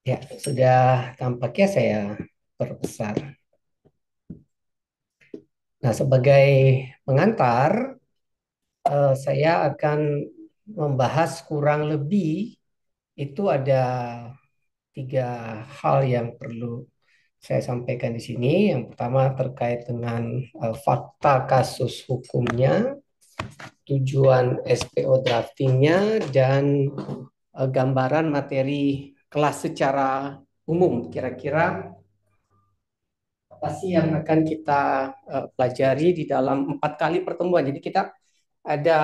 Ya, sudah tampaknya saya perbesar. Nah, sebagai pengantar, saya akan membahas kurang lebih itu ada tiga hal yang perlu saya sampaikan di sini. Yang pertama terkait dengan fakta kasus hukumnya, tujuan SPO draftingnya, dan gambaran materi kelas secara umum. Kira-kira apa sih yang akan kita pelajari di dalam 4 kali pertemuan. Jadi kita ada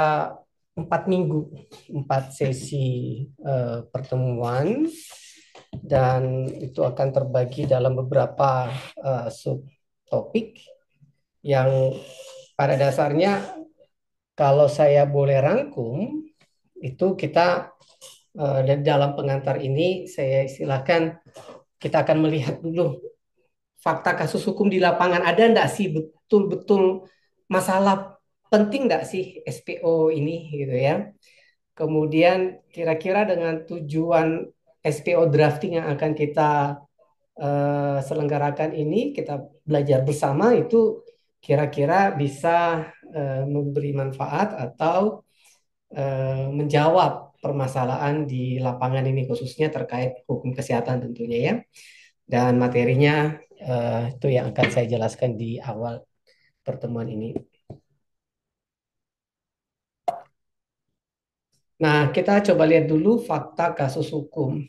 4 minggu, 4 sesi pertemuan, dan itu akan terbagi dalam beberapa subtopik yang pada dasarnya kalau saya boleh rangkum itu kita dan dalam pengantar ini saya istilahkan kita akan melihat dulu fakta kasus hukum di lapangan, ada enggak sih betul-betul masalah penting enggak sih SPO ini gitu ya. Kemudian kira-kira dengan tujuan SPO drafting yang akan kita selenggarakan ini, kita belajar bersama itu kira-kira bisa memberi manfaat atau menjawab permasalahan di lapangan ini khususnya terkait hukum kesehatan tentunya ya. Dan materinya itu yang akan saya jelaskan di awal pertemuan ini. Nah, kita coba lihat dulu fakta kasus hukum.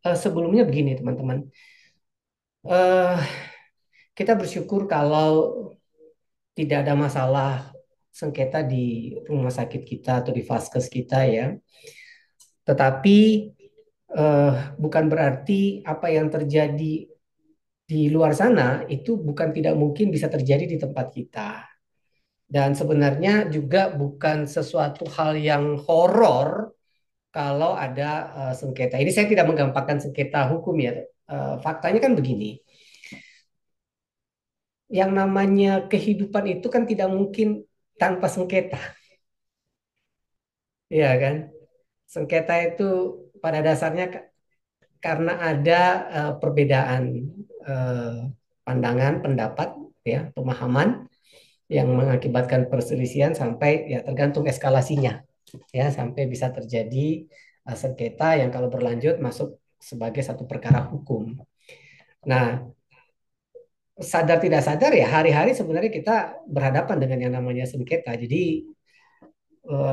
Sebelumnya begini, teman-teman. Eh, kita bersyukur kalau tidak ada masalah sengketa di rumah sakit kita atau di vaskes kita ya. Tetapi bukan berarti apa yang terjadi di luar sana itu bukan tidak mungkin bisa terjadi di tempat kita. Dan sebenarnya juga bukan sesuatu hal yang horor kalau ada sengketa. Ini saya tidak menggampangkan sengketa hukum ya. Faktanya kan begini, yang namanya kehidupan itu kan tidak mungkin tanpa sengketa, ya kan? Sengketa itu pada dasarnya karena ada perbedaan eh, pandangan, pendapat, ya, pemahaman yang mengakibatkan perselisihan sampai ya tergantung eskalasinya, ya sampai bisa terjadi sengketa yang kalau berlanjut masuk sebagai satu perkara hukum. Nah, sadar tidak sadar ya hari-hari sebenarnya kita berhadapan dengan yang namanya sengketa. Jadi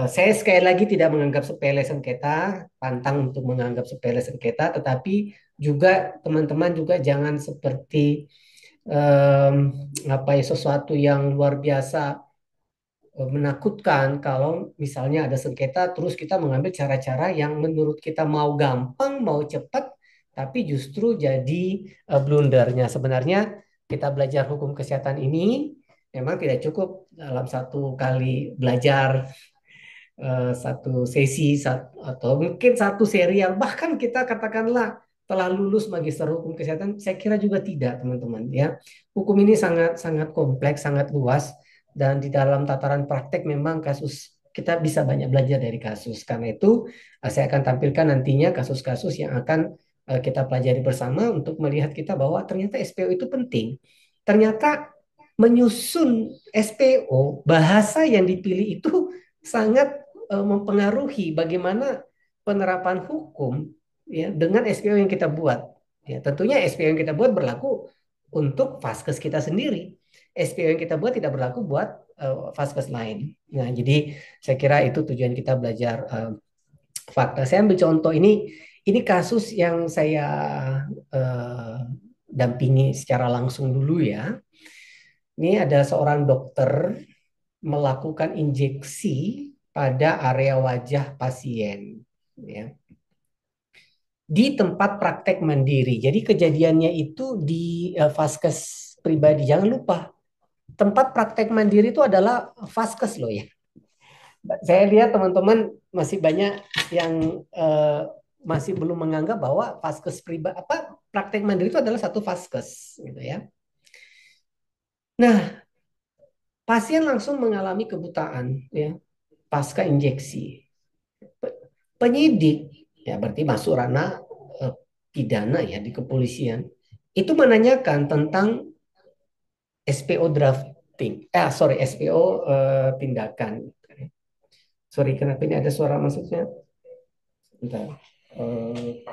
saya sekali lagi tidak menganggap sepele sengketa, pantang untuk menganggap sepele sengketa, tetapi juga teman-teman juga jangan seperti em, apa ya sesuatu yang luar biasa menakutkan kalau misalnya ada sengketa terus kita mengambil cara-cara yang menurut kita mau gampang, mau cepat, tapi justru jadi blundernya. Sebenarnya kita belajar hukum kesehatan ini memang tidak cukup dalam 1 kali belajar, satu sesi, atau mungkin satu serial, bahkan kita katakanlah telah lulus magister hukum kesehatan, saya kira juga tidak, teman-teman ya. Hukum ini sangat sangat kompleks, sangat luas, dan di dalam tataran praktek memang kasus kita bisa banyak belajar dari kasus. Karena itu saya akan tampilkan nantinya kasus-kasus yang akan kita pelajari bersama untuk melihat kita bahwa ternyata SPO itu penting. Ternyata menyusun SPO, bahasa yang dipilih itu sangat mempengaruhi bagaimana penerapan hukum ya dengan SPO yang kita buat. Ya, tentunya SPO yang kita buat berlaku untuk vaskes kita sendiri. SPO yang kita buat tidak berlaku buat vaskes lain. Nah, jadi saya kira itu tujuan kita belajar fakta. Saya ambil contoh ini. Ini kasus yang saya uh, dampingi secara langsung dulu ya. Ini ada seorang dokter melakukan injeksi pada area wajah pasien ya, di tempat praktek mandiri. Jadi kejadiannya itu di vaskes pribadi. Jangan lupa, tempat praktek mandiri itu adalah vaskes loh ya. Saya lihat teman-teman masih banyak yang masih belum menganggap bahwa vaskes pribadi apa praktek mandiri itu adalah satu vaskes gitu ya. Nah, pasien langsung mengalami kebutaan ya pasca injeksi. Penyidik ya berarti masuk ranah pidana ya di kepolisian itu menanyakan tentang SPO drafting, sorry SPO tindakan. Sorry, kenapa ini ada suara maksudnya? Bentar. Eh,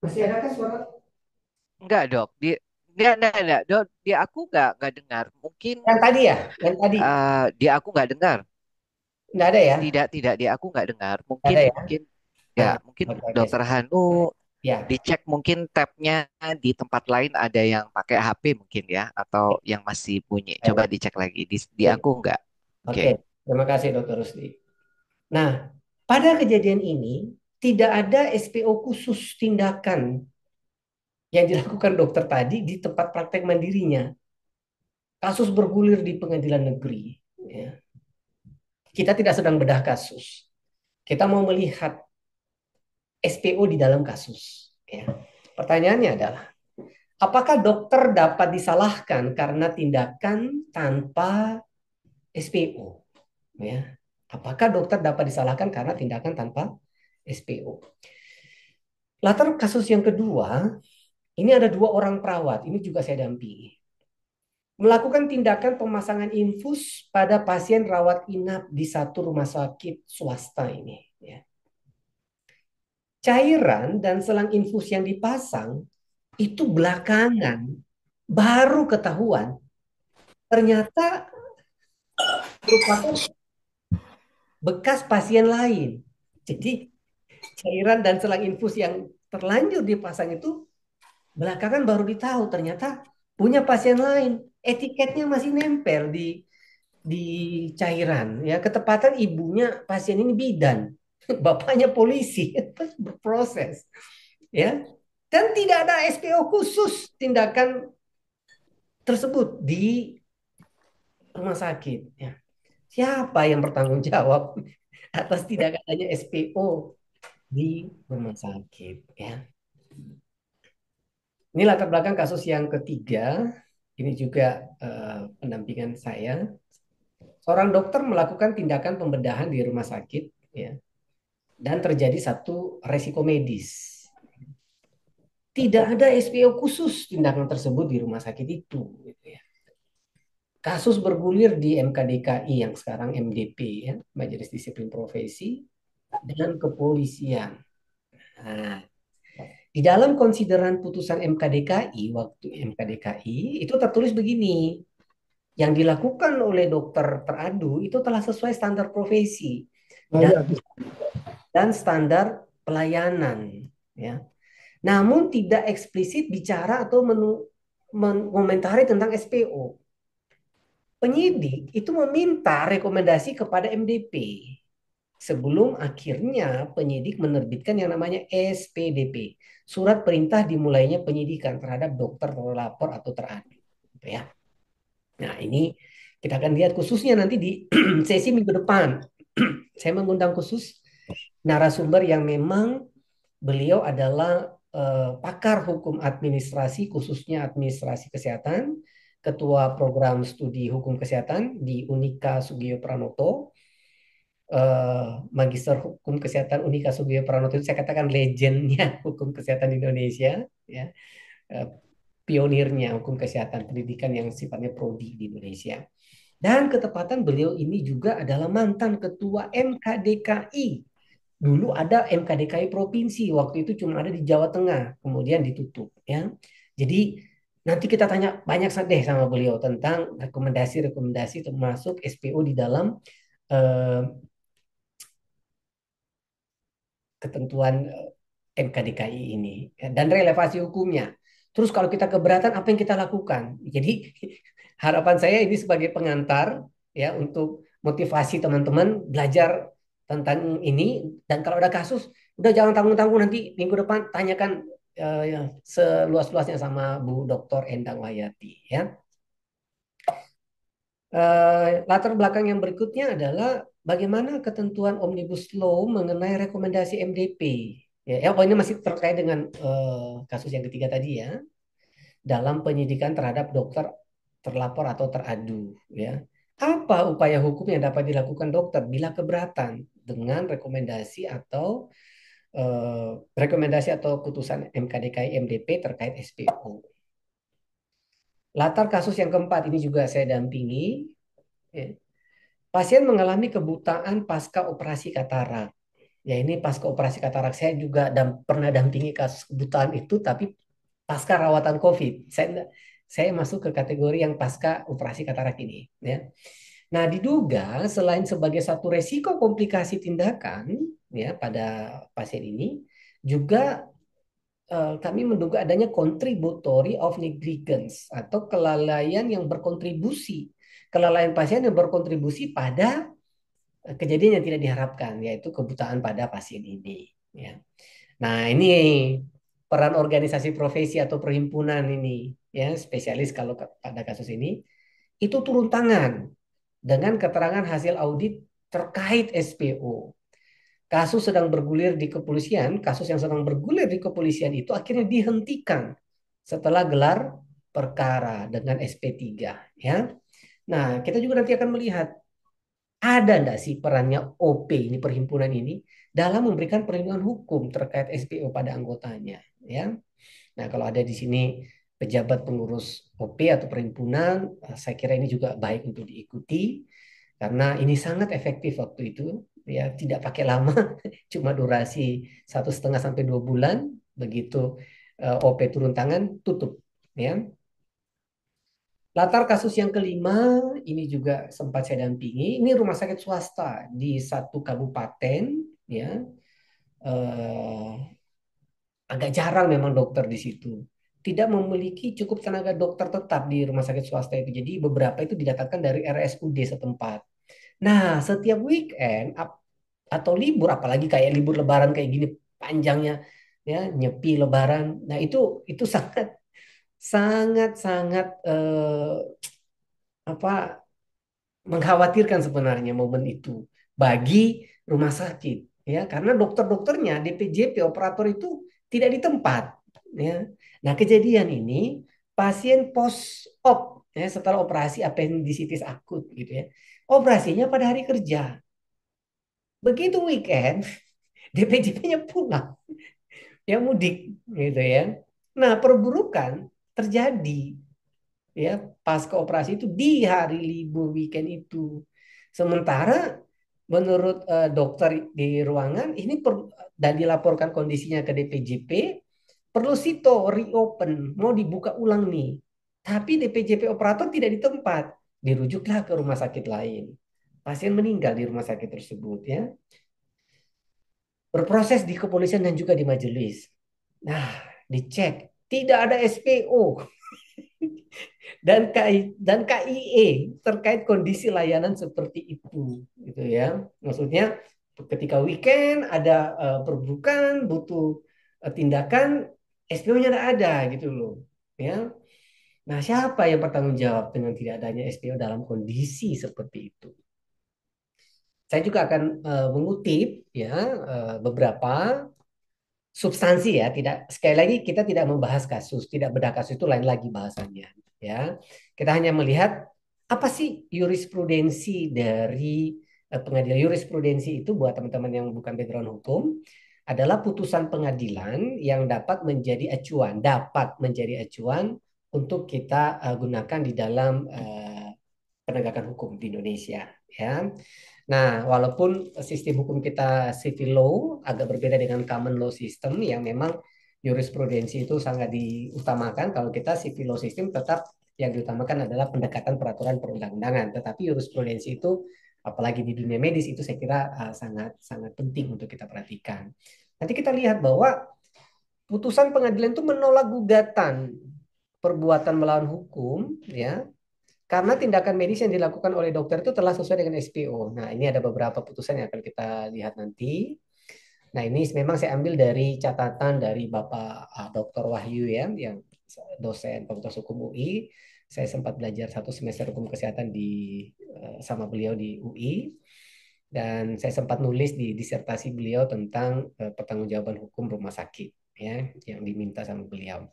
masih adakah suara? Enggak, Dok. Enggak, Dok. Di aku enggak dengar. Mungkin Yang tadi ya, yang tadi di aku enggak dengar. nggak ada ya? Tidak, di aku enggak dengar. Nggak Mungkin ada ya? mungkin ya, Nah, mungkin oke, oke. Dokter Hanu Ya, dicek mungkin tabnya di tempat lain ada yang pakai HP mungkin ya atau yang masih bunyi. Coba baik. dicek lagi. Di Baik. aku enggak. Oke. Oke, terima kasih Dokter Rusdi. Nah, pada kejadian ini tidak ada SPO khusus tindakan yang dilakukan dokter tadi di tempat praktek mandirinya. Kasus bergulir di pengadilan negeri. Ya. Kita tidak sedang bedah kasus. Kita mau melihat SPO di dalam kasus. Ya. Pertanyaannya adalah, apakah dokter dapat disalahkan karena tindakan tanpa SPO? Ya. Apakah dokter dapat disalahkan karena tindakan tanpa SPO? Latar kasus yang kedua, ini ada dua orang perawat, ini juga saya dampingi. Melakukan tindakan pemasangan infus pada pasien rawat inap di satu rumah sakit swasta ini. Ya. Cairan dan selang infus yang dipasang itu belakangan baru ketahuan ternyata merupakan bekas pasien lain. Jadi cairan dan selang infus yang terlanjur dipasang itu belakangan baru ditahu ternyata punya pasien lain. Etiketnya masih nempel di cairan ya. Ketepatan ibunya pasien ini bidan, bapaknya polisi, berproses ya. Dan tidak ada SPO khusus tindakan tersebut di rumah sakit ya. Siapa yang bertanggung jawab atas tidak adanya SPO di rumah sakit ya. Ini latar belakang kasus yang ketiga. Ini juga pendampingan saya. Seorang dokter melakukan tindakan pembedahan di rumah sakit ya, dan terjadi satu resiko medis. Tidak ada SPO khusus tindakan tersebut di rumah sakit itu. Gitu ya. Kasus bergulir di MKDKI yang sekarang MDP ya, Majelis Disiplin Profesi dan kepolisian. Nah, di dalam konsideran putusan MKDKI waktu MKDKI itu tertulis begini, yang dilakukan oleh dokter teradu itu telah sesuai standar profesi dan standar pelayanan ya. Namun tidak eksplisit bicara atau mengomentari tentang SPO. Penyidik itu meminta rekomendasi kepada MDP sebelum akhirnya penyidik menerbitkan yang namanya SPDP, surat perintah dimulainya penyidikan terhadap dokter terlapor atau teradu. Gitu ya. Nah, ini kita akan lihat khususnya nanti di sesi minggu depan. Saya mengundang khusus narasumber yang memang beliau adalah pakar hukum administrasi, khususnya administrasi kesehatan, ketua program studi hukum kesehatan di Unika Sugiyo Pranoto, Magister Hukum Kesehatan Unika Sugiyo Pranoto itu saya katakan legendnya hukum kesehatan di Indonesia, ya, eh, pionirnya hukum kesehatan pendidikan yang sifatnya prodi di Indonesia. Dan ketepatan beliau ini juga adalah mantan ketua MKDKI. Dulu ada MKDKI provinsi, waktu itu cuma ada di Jawa Tengah, kemudian ditutup ya. Jadi nanti kita tanya banyak deh sama beliau tentang rekomendasi-rekomendasi termasuk SPO di dalam eh, ketentuan MKDKI ini dan relevansi hukumnya. Terus kalau kita keberatan apa yang kita lakukan? Jadi harapan saya ini sebagai pengantar ya untuk motivasi teman-teman belajar tentang ini dan kalau ada kasus udah jangan tanggung-tanggung nanti minggu depan tanyakan ya, seluas-luasnya sama Bu Dr. Endang Wayati ya. Latar belakang yang berikutnya adalah bagaimana ketentuan Omnibus Law mengenai rekomendasi MDP. Ya, ya, oh ini masih terkait dengan kasus yang ketiga tadi ya, dalam penyidikan terhadap dokter terlapor atau teradu. Ya, apa upaya hukum yang dapat dilakukan dokter bila keberatan dengan rekomendasi atau rekomendasi atau putusan MK DKI MDP terkait SPO. Latar kasus yang keempat ini juga saya dampingi. Ya. Pasien mengalami kebutaan pasca operasi katarak. Ya ini pasca operasi katarak saya juga pernah dampingi kasus kebutaan itu, tapi pasca rawatan COVID. Saya masuk ke kategori yang pasca operasi katarak ini. Ya. Nah, diduga selain sebagai satu resiko komplikasi tindakan ya pada pasien ini, juga kami menduga adanya contributory of negligence atau kelalaian yang berkontribusi, kelalaian pasien yang berkontribusi pada kejadian yang tidak diharapkan, yaitu kebutaan pada pasien ini. Ya. Nah, ini peran organisasi profesi atau perhimpunan ini, ya spesialis kalau pada kasus ini, itu turun tangan dengan keterangan hasil audit terkait SPO. Kasus sedang bergulir di kepolisian, kasus yang sedang bergulir di kepolisian itu akhirnya dihentikan setelah gelar perkara dengan SP3 ya. Nah, kita juga nanti akan melihat ada enggak sih perannya OP ini perhimpunan ini dalam memberikan perlindungan hukum terkait SPO pada anggotanya ya. Nah, kalau ada di sini pejabat pengurus OP atau perhimpunan, saya kira ini juga baik untuk diikuti karena ini sangat efektif waktu itu ya, tidak pakai lama, cuma durasi 1,5 sampai 2 bulan, begitu OP turun tangan tutup ya. Latar kasus yang kelima ini juga sempat saya dampingi. Ini rumah sakit swasta di satu kabupaten ya. Eh, Agak jarang memang dokter di situ. Tidak memiliki cukup tenaga dokter tetap di rumah sakit swasta itu. Jadi beberapa itu didatangkan dari RSUD setempat. Nah, setiap weekend atau libur, apalagi kayak libur Lebaran kayak gini panjangnya, ya nyepi Lebaran. Nah, itu sangat sangat sangat apa mengkhawatirkan sebenarnya momen itu bagi rumah sakit ya karena dokter-dokternya DPJP operator itu tidak di tempat ya. Nah, kejadian ini pasien post op ya setelah operasi apendisitis akut gitu ya. Operasinya pada hari kerja. Begitu weekend DPJP-nya pulang ya mudik gitu ya. Nah, perburukan terjadi ya pasca operasi itu di hari libur weekend itu. Sementara menurut dokter di ruangan ini dan dilaporkan kondisinya ke DPJP perlu sito reopen mau dibuka ulang nih. Tapi DPJP operator tidak di tempat, dirujuklah ke rumah sakit lain. Pasien meninggal di rumah sakit tersebut ya. Berproses di kepolisian dan juga di majelis. Nah, dicek tidak ada SPO dan KIE terkait kondisi layanan seperti itu gitu ya. Maksudnya ketika weekend ada perburukan butuh tindakan SPO-nya tidak ada gitu loh ya. Nah, siapa yang bertanggung jawab dengan tidak adanya SPO dalam kondisi seperti itu? Saya juga akan mengutip ya beberapa substansi ya, tidak sekali lagi kita tidak membahas kasus, tidak bedah kasus itu lain lagi bahasannya ya. Kita hanya melihat apa sih jurisprudensi dari pengadilan. Jurisprudensi itu buat teman-teman yang bukan background hukum adalah putusan pengadilan yang dapat menjadi acuan untuk kita gunakan di dalam penegakan hukum di Indonesia ya. Nah, walaupun sistem hukum kita civil law agak berbeda dengan common law system yang memang jurisprudensi itu sangat diutamakan, kalau kita civil law system tetap yang diutamakan adalah pendekatan peraturan perundang-undangan. Tetapi jurisprudensi itu apalagi di dunia medis itu saya kira sangat sangat penting untuk kita perhatikan. Nanti kita lihat bahwa putusan pengadilan itu menolak gugatan perbuatan melawan hukum ya karena tindakan medis yang dilakukan oleh dokter itu telah sesuai dengan SPO. Nah, ini ada beberapa putusan yang akan kita lihat nanti. Nah, ini memang saya ambil dari catatan dari Bapak Dr. Wahyu ya, yang dosen Fakultas Hukum UI. Saya sempat belajar 1 semester hukum kesehatan sama beliau di UI. Dan saya sempat nulis di disertasi beliau tentang pertanggungjawaban hukum rumah sakit ya, yang diminta sama beliau.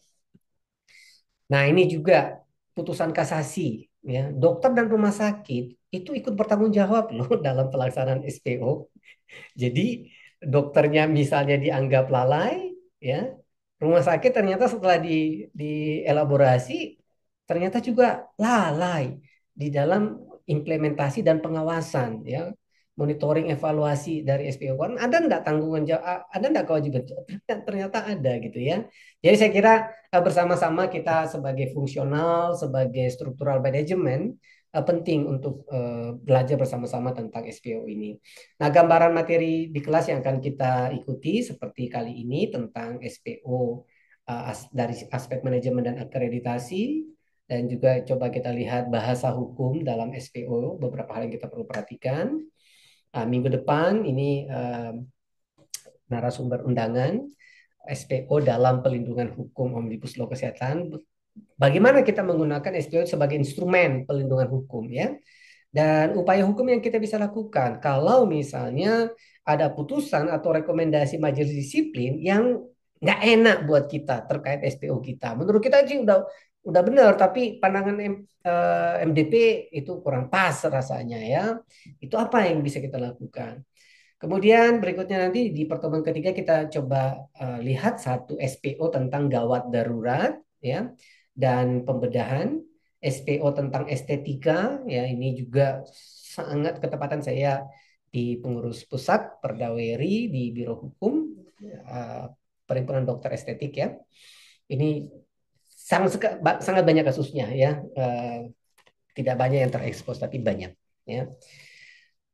Nah, ini juga putusan kasasi ya. Dokter dan rumah sakit itu ikut bertanggung jawab loh dalam pelaksanaan SPO. Jadi dokternya misalnya dianggap lalai, ya. Rumah sakit ternyata setelah dielaborasi ternyata juga lalai di dalam implementasi dan pengawasan, ya. Monitoring evaluasi dari SPO kan ada enggak tanggungan jawab, ada enggak kewajiban? Ternyata ada gitu ya. Jadi saya kira bersama-sama kita sebagai fungsional, sebagai struktural manajemen penting untuk belajar bersama-sama tentang SPO ini. Nah, gambaran materi di kelas yang akan kita ikuti seperti kali ini tentang SPO dari aspek manajemen dan akreditasi, dan juga coba kita lihat bahasa hukum dalam SPO, beberapa hal yang kita perlu perhatikan. Minggu depan ini narasumber undangan SPO dalam pelindungan hukum Omnibus Law Kesehatan. Bagaimana kita menggunakan SPO sebagai instrumen pelindungan hukum, ya. Dan upaya hukum yang kita bisa lakukan kalau misalnya ada putusan atau rekomendasi majelis disiplin yang nggak enak buat kita terkait SPO kita. Menurut kita sih udah benar, tapi pandangan MDP itu kurang pas rasanya, ya. Itu apa yang bisa kita lakukan? Kemudian berikutnya nanti di pertemuan ketiga kita coba lihat satu SPO tentang gawat darurat, ya, dan pembedahan SPO tentang estetika, ya. Ini juga sangat ketepatan saya di pengurus pusat Perdaweri di Biro Hukum, eh, Perhimpunan Dokter Estetik, ya. Ini sangat banyak kasusnya, ya. Tidak banyak yang terekspos tapi banyak, ya.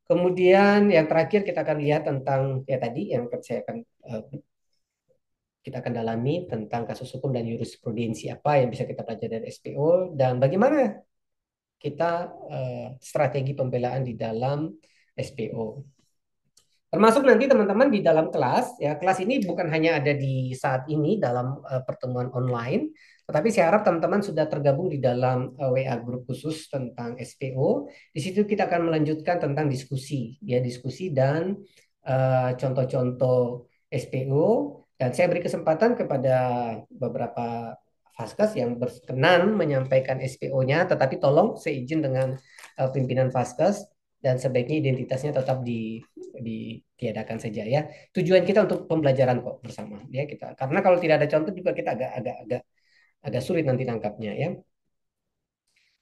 Kemudian yang terakhir kita akan lihat tentang ya tadi yang saya akan eh, kita akan dalami tentang kasus hukum dan jurisprudensi apa yang bisa kita pelajari dari SPO dan bagaimana kita strategi pembelaan di dalam SPO. Termasuk nanti teman-teman di dalam kelas, ya kelas ini bukan hanya ada di saat ini dalam pertemuan online, tetapi saya harap teman-teman sudah tergabung di dalam WA grup khusus tentang SPO. Di situ kita akan melanjutkan tentang diskusi, ya diskusi dan contoh-contoh SPO. Dan saya beri kesempatan kepada beberapa Faskes yang berkenan menyampaikan SPO-nya, tetapi tolong seizin dengan pimpinan Faskes dan sebaiknya identitasnya tetap ditiadakan saja, ya. Tujuan kita untuk pembelajaran kok bersama, ya kita. Karena kalau tidak ada contoh juga kita agak sulit nanti nangkapnya, ya.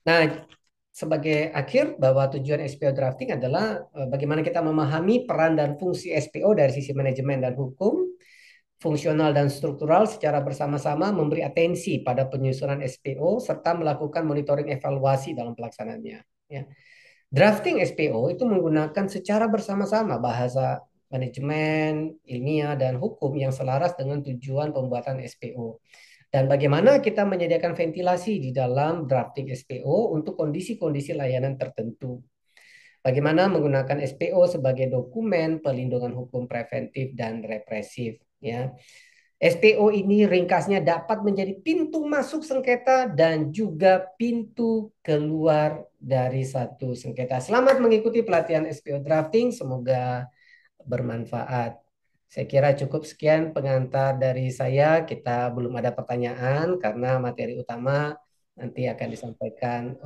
Nah, sebagai akhir bahwa tujuan SPO drafting adalah bagaimana kita memahami peran dan fungsi SPO dari sisi manajemen dan hukum, fungsional dan struktural secara bersama-sama memberi atensi pada penyusunan SPO serta melakukan monitoring evaluasi dalam pelaksanaannya, ya. Drafting SPO itu menggunakan secara bersama-sama bahasa manajemen, ilmiah, dan hukum yang selaras dengan tujuan pembuatan SPO. Dan bagaimana kita menyediakan ventilasi di dalam drafting SPO untuk kondisi-kondisi layanan tertentu. Bagaimana menggunakan SPO sebagai dokumen pelindungan hukum preventif dan represif, ya. SPO ini ringkasnya dapat menjadi pintu masuk sengketa dan juga pintu keluar dari satu sengketa. Selamat mengikuti pelatihan SPO drafting, semoga bermanfaat. Saya kira cukup sekian pengantar dari saya. Kita belum ada pertanyaan karena materi utama nanti akan disampaikan